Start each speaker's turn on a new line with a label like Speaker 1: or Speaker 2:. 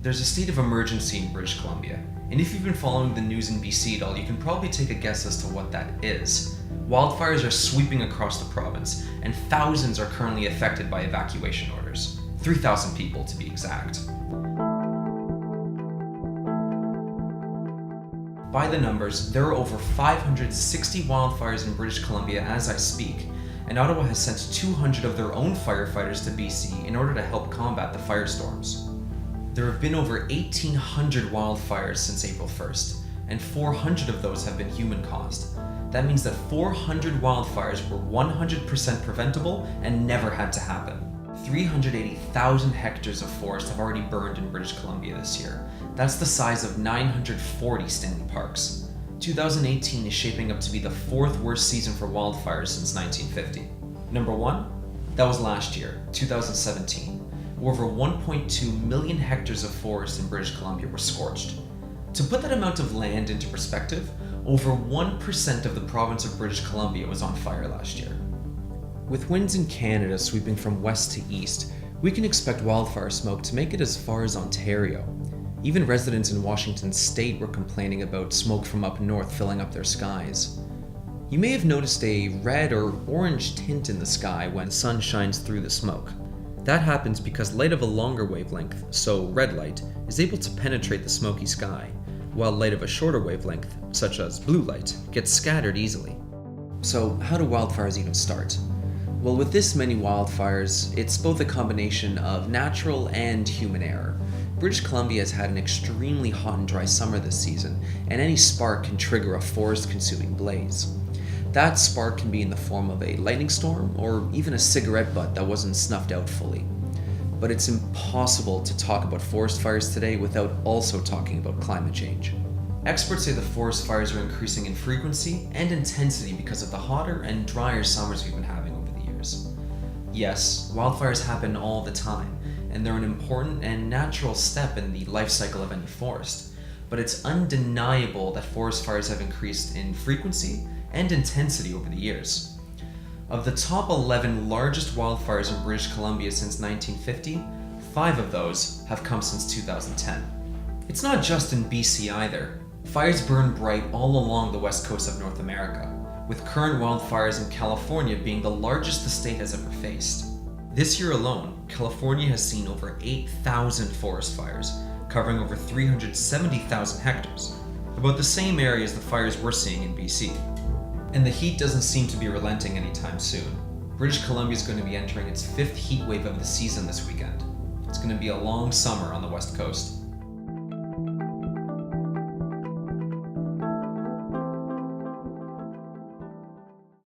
Speaker 1: There's a state of emergency in British Columbia, and if you've been following the news in BC at all, you can probably take a guess as to what that is. Wildfires are sweeping across the province, and thousands are currently affected by evacuation orders. 3,000 people to be exact. By the numbers, there are over 560 wildfires in British Columbia as I speak, and Ottawa has sent 200 of their own firefighters to BC in order to help combat the firestorms. There have been over 1,800 wildfires since April 1st, and 400 of those have been human-caused. That means that 400 wildfires were 100% preventable and never had to happen. 380,000 hectares of forest have already burned in British Columbia this year. That's the size of 940 Stanley Parks. 2018 is shaping up to be the fourth worst season for wildfires since 1950. Number one, that was last year, 2017. Over 1.2 million hectares of forest in British Columbia were scorched. To put that amount of land into perspective, over 1% of the province of British Columbia was on fire last year. With winds in Canada sweeping from west to east, we can expect wildfire smoke to make it as far as Ontario. Even residents in Washington state were complaining about smoke from up north filling up their skies. You may have noticed a red or orange tint in the sky when the sun shines through the smoke. That happens because light of a longer wavelength, so red light, is able to penetrate the smoky sky, while light of a shorter wavelength, such as blue light, gets scattered easily. So how do wildfires even start? Well, with this many wildfires, it's both a combination of natural and human error. British Columbia has had an extremely hot and dry summer this season, and any spark can trigger a forest-consuming blaze. That spark can be in the form of a lightning storm or even a cigarette butt that wasn't snuffed out fully. But it's impossible to talk about forest fires today without also talking about climate change. Experts say the forest fires are increasing in frequency and intensity because of the hotter and drier summers we've been having over the years. Yes, wildfires happen all the time, and they're an important and natural step in the life cycle of any forest. But it's undeniable that forest fires have increased in frequency and intensity over the years. Of the top 11 largest wildfires in British Columbia since 1950, 5 of those have come since 2010. It's not just in BC either. Fires burn bright all along the west coast of North America, with current wildfires in California being the largest the state has ever faced. This year alone, California has seen over 8,000 forest fires, covering over 370,000 hectares, about the same area as the fires we're seeing in BC. And the heat doesn't seem to be relenting anytime soon. British Columbia is going to be entering its 5th heat wave of the season this weekend. It's going to be a long summer on the west coast.